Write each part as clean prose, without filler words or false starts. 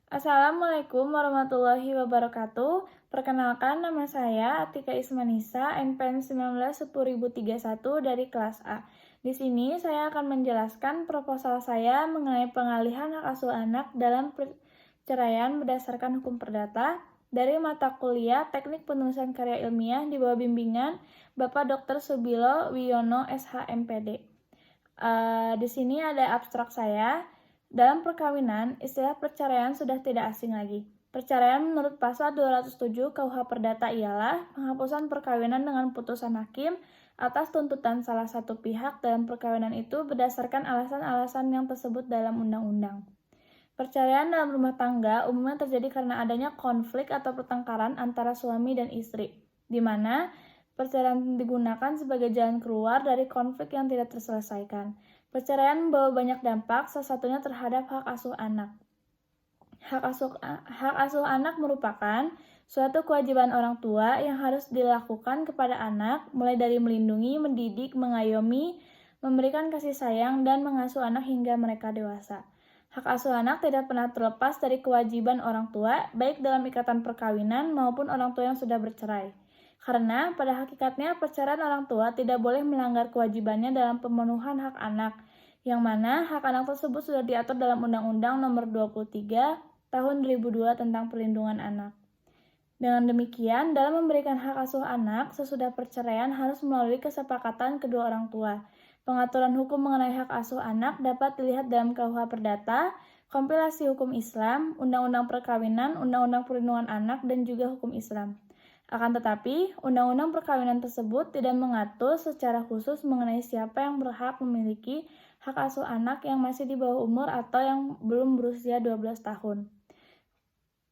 Assalamualaikum warahmatullahi wabarakatuh. Perkenalkan, nama saya Atika Ismanisa, NPM 191031 dari kelas A. Di sini saya akan menjelaskan proposal saya mengenai pengalihan hak asuh anak dalam perceraian berdasarkan hukum perdata dari mata kuliah Teknik Penulisan Karya Ilmiah di bawah bimbingan Bapak Dr. Subilo Wiono SH.MPD. Di sini ada abstrak saya. Dalam perkawinan, istilah perceraian sudah tidak asing lagi. Perceraian menurut pasal 207 KUH Perdata ialah penghapusan perkawinan dengan putusan hakim atas tuntutan salah satu pihak dalam perkawinan itu berdasarkan alasan-alasan yang tersebut dalam undang-undang. Perceraian dalam rumah tangga umumnya terjadi karena adanya konflik atau pertengkaran antara suami dan istri, di mana perceraian digunakan sebagai jalan keluar dari konflik yang tidak terselesaikan. Perceraian membawa banyak dampak, salah satunya terhadap hak asuh anak. Hak asuh anak merupakan suatu kewajiban orang tua yang harus dilakukan kepada anak, mulai dari melindungi, mendidik, mengayomi, memberikan kasih sayang, dan mengasuh anak hingga mereka dewasa. Hak asuh anak tidak pernah terlepas dari kewajiban orang tua, baik dalam ikatan perkawinan maupun orang tua yang sudah bercerai. Karena pada hakikatnya perceraian orang tua tidak boleh melanggar kewajibannya dalam pemenuhan hak anak, yang mana hak anak tersebut sudah diatur dalam Undang-Undang Nomor 23 Tahun 2002 tentang Perlindungan Anak. Dengan demikian, dalam memberikan hak asuh anak sesudah perceraian harus melalui kesepakatan kedua orang tua. Pengaturan hukum mengenai hak asuh anak dapat dilihat dalam KUH Perdata, Kompilasi Hukum Islam, Undang-Undang Perkawinan, Undang-Undang Perlindungan Anak, dan juga Hukum Islam. Akan tetapi, Undang-Undang Perkawinan tersebut tidak mengatur secara khusus mengenai siapa yang berhak memiliki hak asuh anak yang masih di bawah umur atau yang belum berusia 12 tahun.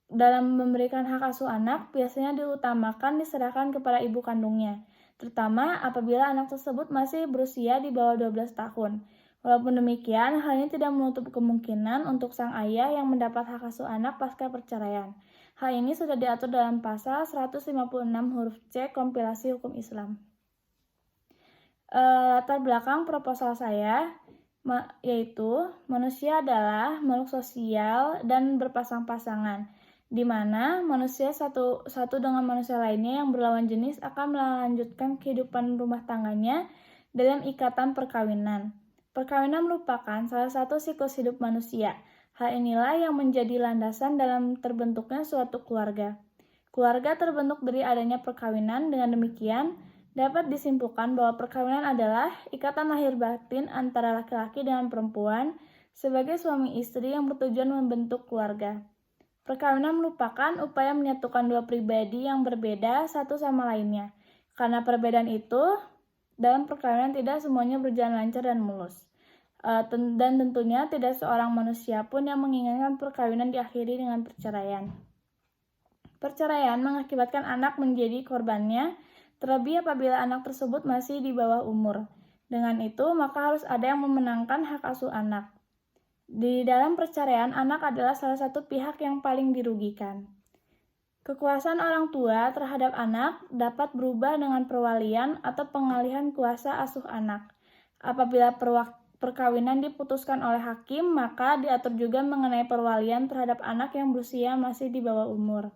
Dalam memberikan hak asuh anak, biasanya diutamakan diserahkan kepada ibu kandungnya, terutama apabila anak tersebut masih berusia di bawah 12 tahun. Walaupun demikian, hal ini tidak menutup kemungkinan untuk sang ayah yang mendapat hak asuh anak pasca perceraian. Hal ini sudah diatur dalam pasal 156 huruf C Kompilasi Hukum Islam. Latar belakang proposal saya yaitu manusia adalah makhluk sosial dan berpasang-pasangan, di mana manusia satu dengan manusia lainnya yang berlawan jenis akan melanjutkan kehidupan rumah tangganya dalam ikatan perkawinan. Perkawinan merupakan salah satu siklus hidup manusia. Hal inilah yang menjadi landasan dalam terbentuknya suatu keluarga. Keluarga terbentuk dari adanya perkawinan. Dengan demikian, dapat disimpulkan bahwa perkawinan adalah ikatan lahir batin antara laki-laki dengan perempuan sebagai suami istri yang bertujuan membentuk keluarga. Perkawinan merupakan upaya menyatukan dua pribadi yang berbeda satu sama lainnya. Karena perbedaan itu, dalam perkawinan tidak semuanya berjalan lancar dan mulus. Dan tentunya tidak seorang manusia pun yang menginginkan perkawinan diakhiri dengan perceraian. Perceraian mengakibatkan anak menjadi korbannya, terlebih apabila anak tersebut masih di bawah umur. Dengan itu, maka harus ada yang memenangkan hak asuh anak. Di dalam perceraian, anak adalah salah satu pihak yang paling dirugikan. Kekuasaan orang tua terhadap anak dapat berubah dengan perwalian atau pengalihan kuasa asuh anak. Apabila perkawinan diputuskan oleh hakim, maka diatur juga mengenai perwalian terhadap anak yang berusia masih di bawah umur.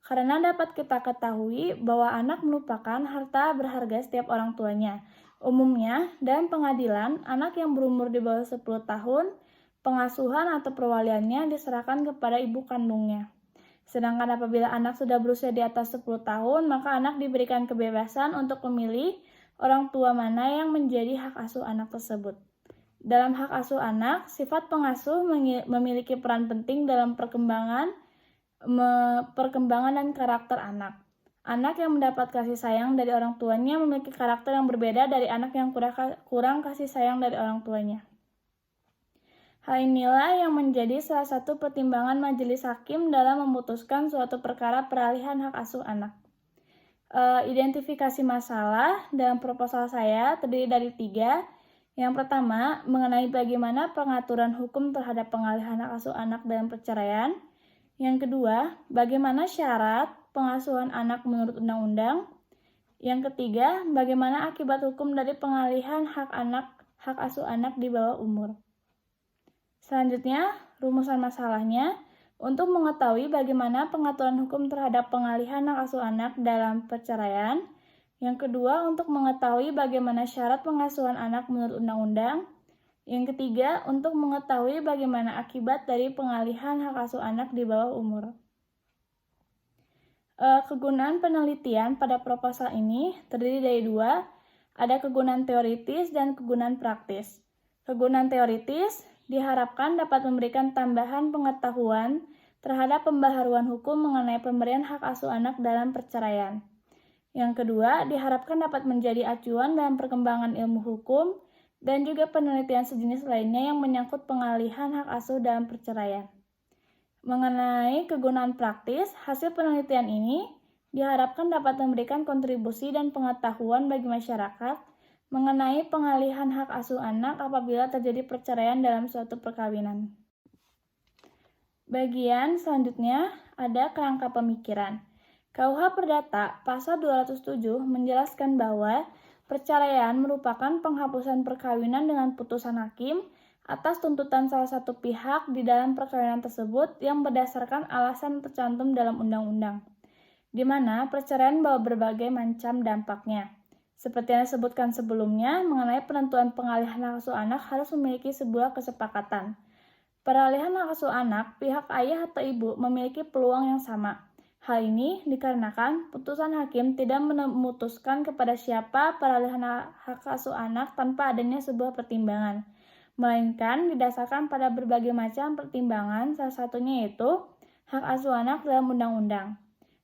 Karena dapat kita ketahui bahwa anak merupakan harta berharga setiap orang tuanya. Umumnya, dalam pengadilan, anak yang berumur di bawah 10 tahun, pengasuhan atau perwaliannya diserahkan kepada ibu kandungnya. Sedangkan apabila anak sudah berusia di atas 10 tahun, maka anak diberikan kebebasan untuk memilih orang tua mana yang menjadi hak asuh anak tersebut. Dalam hak asuh anak, sifat pengasuh memiliki peran penting dalam perkembangan dan karakter anak. Anak yang mendapat kasih sayang dari orang tuanya memiliki karakter yang berbeda dari anak yang kurang kasih sayang dari orang tuanya. Hal inilah yang menjadi salah satu pertimbangan majelis hakim dalam memutuskan suatu perkara peralihan hak asuh anak. Identifikasi masalah dalam proposal saya terdiri dari 3. Yang pertama, mengenai bagaimana pengaturan hukum terhadap pengalihan hak asuh anak dalam perceraian. Yang kedua, bagaimana syarat pengasuhan anak menurut undang-undang. Yang ketiga, bagaimana akibat hukum dari pengalihan hak asuh anak di bawah umur. Selanjutnya, rumusan masalahnya. Untuk mengetahui bagaimana pengaturan hukum terhadap pengalihan hak asuh anak dalam perceraian. Yang kedua, untuk mengetahui bagaimana syarat pengasuhan anak menurut undang-undang. Yang ketiga, untuk mengetahui bagaimana akibat dari pengalihan hak asuh anak di bawah umur. Kegunaan penelitian pada proposal ini terdiri dari dua, ada kegunaan teoritis dan kegunaan praktis. Kegunaan teoritis diharapkan dapat memberikan tambahan pengetahuan terhadap pembaharuan hukum mengenai pemberian hak asuh anak dalam perceraian. Yang kedua, diharapkan dapat menjadi acuan dalam perkembangan ilmu hukum dan juga penelitian sejenis lainnya yang menyangkut pengalihan hak asuh dalam perceraian. Mengenai kegunaan praktis, hasil penelitian ini diharapkan dapat memberikan kontribusi dan pengetahuan bagi masyarakat mengenai pengalihan hak asuh anak apabila terjadi perceraian dalam suatu perkawinan. Bagian selanjutnya ada kerangka pemikiran. KUH Perdata Pasal 207 menjelaskan bahwa perceraian merupakan penghapusan perkawinan dengan putusan hakim atas tuntutan salah satu pihak di dalam perkawinan tersebut yang berdasarkan alasan tercantum dalam undang-undang, di mana perceraian membawa berbagai macam dampaknya. Seperti yang disebutkan sebelumnya, mengenai penentuan pengalihan hak asuh anak harus memiliki sebuah kesepakatan. Peralihan hak asuh anak, pihak ayah atau ibu memiliki peluang yang sama. Hal ini dikarenakan putusan hakim tidak memutuskan kepada siapa peralihan hak asuh anak tanpa adanya sebuah pertimbangan, melainkan didasarkan pada berbagai macam pertimbangan, salah satunya yaitu hak asuh anak dalam undang-undang.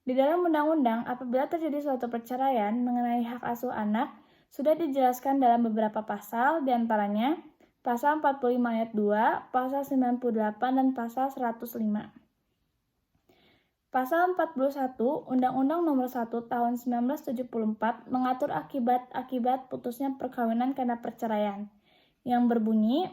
Di dalam undang-undang, apabila terjadi suatu perceraian mengenai hak asuh anak, sudah dijelaskan dalam beberapa pasal, diantaranya Pasal 45 ayat 2, Pasal 98, dan Pasal 105. Pasal 41 Undang-Undang Nomor 1 Tahun 1974 mengatur akibat putusnya perkawinan karena perceraian, yang berbunyi,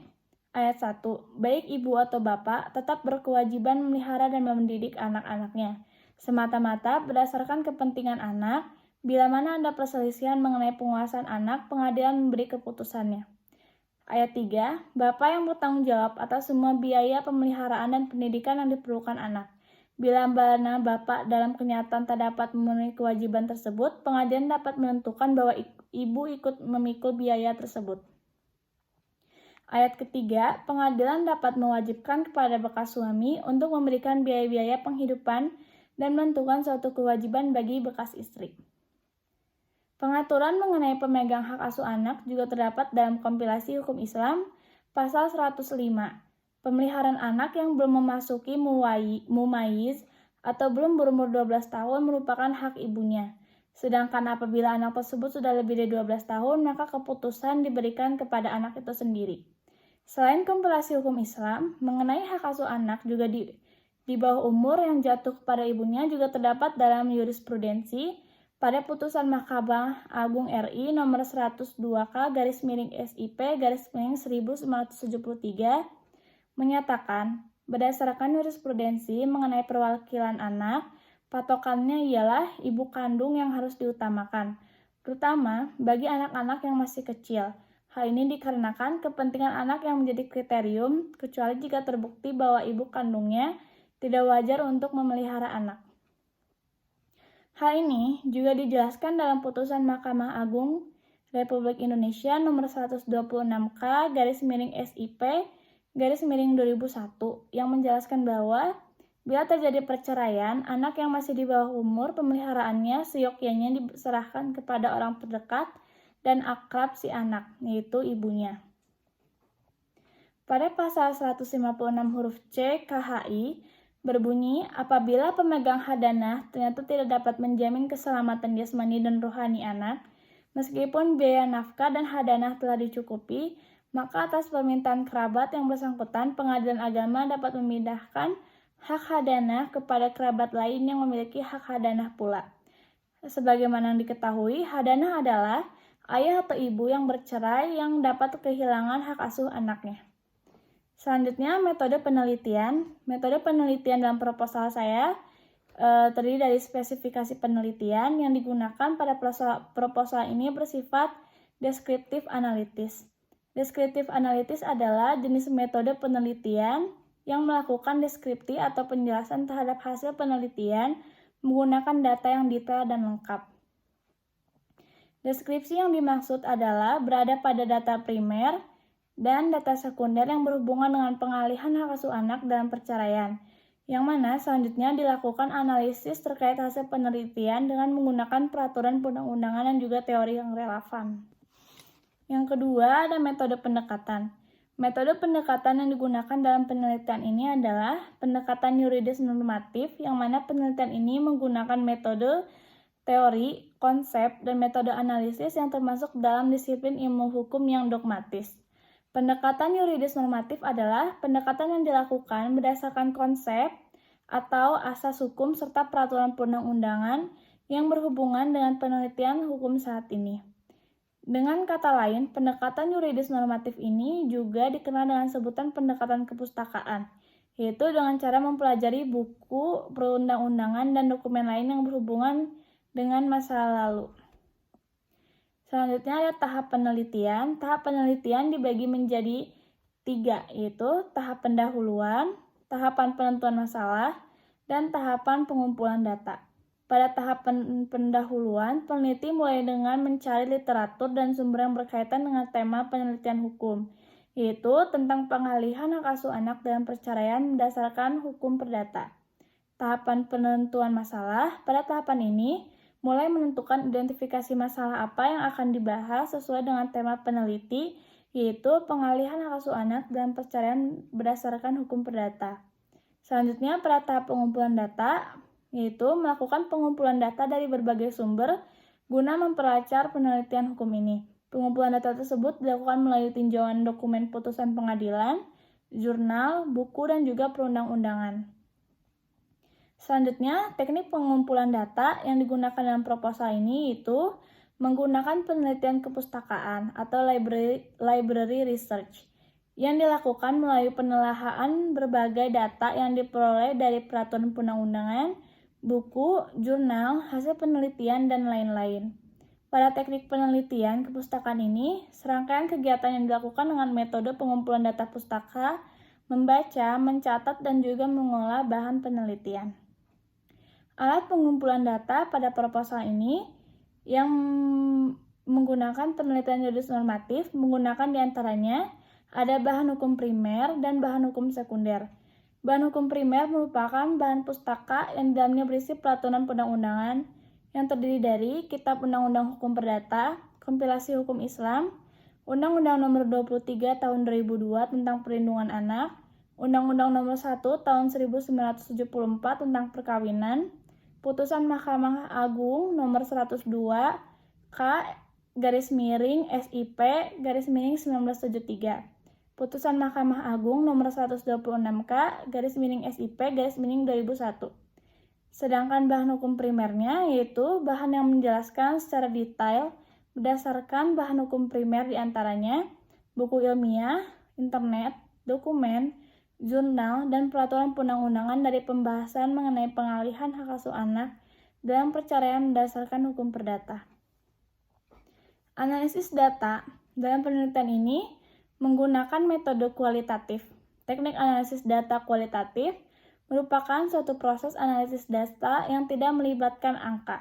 ayat 1, baik ibu atau bapak tetap berkewajiban memelihara dan mendidik anak-anaknya, semata-mata berdasarkan kepentingan anak. Bila mana ada perselisihan mengenai penguasaan anak, pengadilan memberi keputusannya. Ayat 3, bapak yang bertanggung jawab atas semua biaya pemeliharaan dan pendidikan yang diperlukan anak. Bila mana bapak dalam kenyataan tak dapat memenuhi kewajiban tersebut, pengadilan dapat menentukan bahwa ibu ikut memikul biaya tersebut. Ayat ketiga, pengadilan dapat mewajibkan kepada bekas suami untuk memberikan biaya-biaya penghidupan dan menentukan suatu kewajiban bagi bekas istri. Pengaturan mengenai pemegang hak asuh anak juga terdapat dalam kompilasi hukum Islam, Pasal 105. Pemeliharaan anak yang belum memasuki mumayyiz atau belum berumur 12 tahun merupakan hak ibunya. Sedangkan apabila anak tersebut sudah lebih dari 12 tahun, maka keputusan diberikan kepada anak itu sendiri. Selain kompilasi hukum Islam, mengenai hak asuh anak juga di bawah umur yang jatuh kepada ibunya juga terdapat dalam jurisprudensi pada putusan Mahkamah Agung RI nomor 102K/SIP/1973 menyatakan, berdasarkan jurisprudensi mengenai perwakilan anak, patokannya ialah ibu kandung yang harus diutamakan, terutama bagi anak-anak yang masih kecil. Hal ini dikarenakan kepentingan anak yang menjadi kriterium, kecuali jika terbukti bahwa ibu kandungnya tidak wajar untuk memelihara anak. Hal ini juga dijelaskan dalam putusan Mahkamah Agung Republik Indonesia nomor 126K/SIP/2001 yang menjelaskan bahwa bila terjadi perceraian, anak yang masih di bawah umur pemeliharaannya seyogyanya diserahkan kepada orang terdekat dan akrab si anak, yaitu ibunya. Pada pasal 156 huruf C KHI berbunyi, apabila pemegang hadanah ternyata tidak dapat menjamin keselamatan jasmani dan rohani anak, meskipun biaya nafkah dan hadanah telah dicukupi, maka atas permintaan kerabat yang bersangkutan, pengadilan agama dapat memindahkan hak hadanah kepada kerabat lain yang memiliki hak hadanah pula. Sebagaimana yang diketahui, hadanah adalah ayah atau ibu yang bercerai yang dapat kehilangan hak asuh anaknya. Selanjutnya, metode penelitian. Metode penelitian dalam proposal saya terdiri dari spesifikasi penelitian yang digunakan pada proposal ini bersifat deskriptif analitis. Deskriptif analitis adalah jenis metode penelitian yang melakukan deskripsi atau penjelasan terhadap hasil penelitian menggunakan data yang detail dan lengkap. Deskripsi yang dimaksud adalah berada pada data primer dan data sekunder yang berhubungan dengan pengalihan hak asuh anak dalam perceraian, yang mana selanjutnya dilakukan analisis terkait hasil penelitian dengan menggunakan peraturan perundang-undangan dan juga teori yang relevan. Yang kedua, ada metode pendekatan. Metode pendekatan yang digunakan dalam penelitian ini adalah pendekatan yuridis normatif, yang mana penelitian ini menggunakan metode teori, konsep, dan metode analisis yang termasuk dalam disiplin ilmu hukum yang dogmatis. Pendekatan yuridis normatif adalah pendekatan yang dilakukan berdasarkan konsep atau asas hukum serta peraturan perundang-undangan yang berhubungan dengan penelitian hukum saat ini. Dengan kata lain, pendekatan yuridis normatif ini juga dikenal dengan sebutan pendekatan kepustakaan, yaitu dengan cara mempelajari buku, perundang-undangan, dan dokumen lain yang berhubungan dengan masa lalu. Selanjutnya ada tahap penelitian. Tahap penelitian dibagi menjadi 3, yaitu tahap pendahuluan, tahapan penentuan masalah, dan tahapan pengumpulan data. Pada tahap pendahuluan, peneliti mulai dengan mencari literatur dan sumber yang berkaitan dengan tema penelitian hukum, yaitu tentang pengalihan hak asuh anak dalam perceraian berdasarkan hukum perdata. Tahapan penentuan masalah, pada tahapan ini mulai menentukan identifikasi masalah apa yang akan dibahas sesuai dengan tema peneliti, yaitu pengalihan hak asuh anak dalam perceraian berdasarkan hukum perdata. Selanjutnya, pada tahap pengumpulan data, yaitu melakukan pengumpulan data dari berbagai sumber guna memperlancar penelitian hukum ini. Pengumpulan data tersebut dilakukan melalui tinjauan dokumen putusan pengadilan, jurnal, buku, dan juga perundang-undangan. Selanjutnya, teknik pengumpulan data yang digunakan dalam proposal ini yaitu menggunakan penelitian kepustakaan atau library research yang dilakukan melalui penelaahan berbagai data yang diperoleh dari peraturan perundang-undangan, buku, jurnal, hasil penelitian, dan lain-lain. Pada teknik penelitian kepustakaan ini, serangkaian kegiatan yang dilakukan dengan metode pengumpulan data pustaka, membaca, mencatat, dan juga mengolah bahan penelitian. Alat pengumpulan data pada proposal ini yang menggunakan penelitian yuridis normatif menggunakan diantaranya ada bahan hukum primer dan bahan hukum sekunder. Bahan hukum primer merupakan bahan pustaka yang di dalamnya berisi peraturan perundang-undangan yang terdiri dari Kitab Undang-Undang Hukum Perdata, Kompilasi Hukum Islam, Undang-Undang Nomor 23 Tahun 2002 tentang Perlindungan Anak, Undang-Undang Nomor 1 Tahun 1974 tentang Perkawinan, Putusan Mahkamah Agung Nomor 102 K/SIP/1973. Putusan Mahkamah Agung Nomor 126K/SIP/2001. Sedangkan bahan hukum primernya yaitu bahan yang menjelaskan secara detail berdasarkan bahan hukum primer diantaranya buku ilmiah, internet, dokumen, jurnal, dan peraturan perundang-undangan dari pembahasan mengenai pengalihan hak asuh anak dalam perceraian berdasarkan hukum perdata. Analisis data dalam penelitian ini menggunakan metode kualitatif. Teknik analisis data kualitatif merupakan suatu proses analisis data yang tidak melibatkan angka.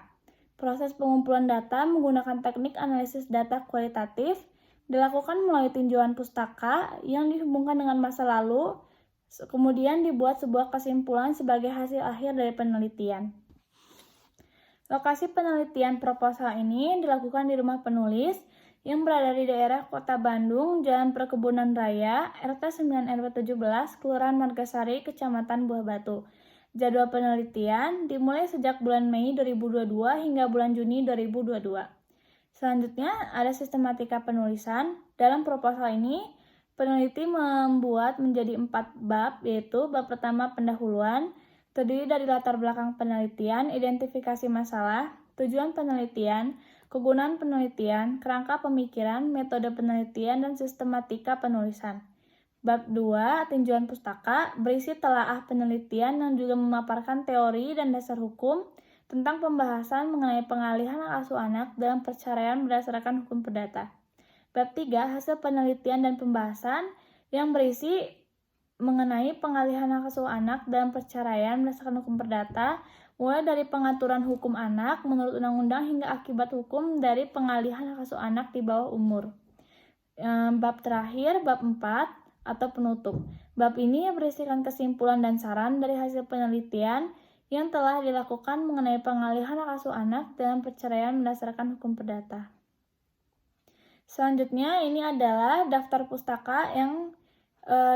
Proses pengumpulan data menggunakan teknik analisis data kualitatif dilakukan melalui tinjauan pustaka yang dihubungkan dengan masa lalu, kemudian dibuat sebuah kesimpulan sebagai hasil akhir dari penelitian. Lokasi penelitian proposal ini dilakukan di rumah penulis yang berada di daerah Kota Bandung, Jalan Perkebunan Raya, RT 9 RW 17, Kelurahan Margasari, Kecamatan Buah Batu. Jadwal penelitian dimulai sejak bulan Mei 2022 hingga bulan Juni 2022. Selanjutnya ada sistematika penulisan. Dalam proposal ini, peneliti membuat menjadi 4 bab, yaitu bab pertama pendahuluan, terdiri dari latar belakang penelitian, identifikasi masalah, tujuan penelitian, kegunaan penelitian, kerangka pemikiran, metode penelitian, dan sistematika penulisan. Bab 2, tinjauan pustaka, berisi telaah penelitian yang juga memaparkan teori dan dasar hukum tentang pembahasan mengenai pengalihan hak asuh anak dalam perceraian berdasarkan hukum perdata. Bab 3, hasil penelitian dan pembahasan yang berisi mengenai pengalihan hak asuh anak dalam perceraian berdasarkan hukum perdata, mulai dari pengaturan hukum anak menurut undang-undang hingga akibat hukum dari pengalihan hak asuh anak di bawah umur. Bab terakhir, bab 4 atau penutup. Bab ini berisikan kesimpulan dan saran dari hasil penelitian yang telah dilakukan mengenai pengalihan hak asuh anak dalam perceraian berdasarkan hukum perdata. Selanjutnya ini adalah daftar pustaka yang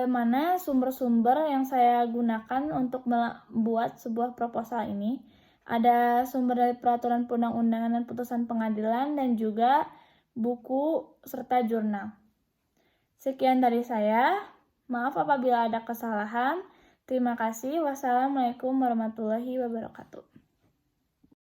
mana sumber-sumber yang saya gunakan untuk membuat sebuah proposal ini. Ada sumber dari peraturan perundang-undangan dan putusan pengadilan dan juga buku serta jurnal. Sekian dari saya. Maaf apabila ada kesalahan. Terima kasih. Wassalamualaikum warahmatullahi wabarakatuh.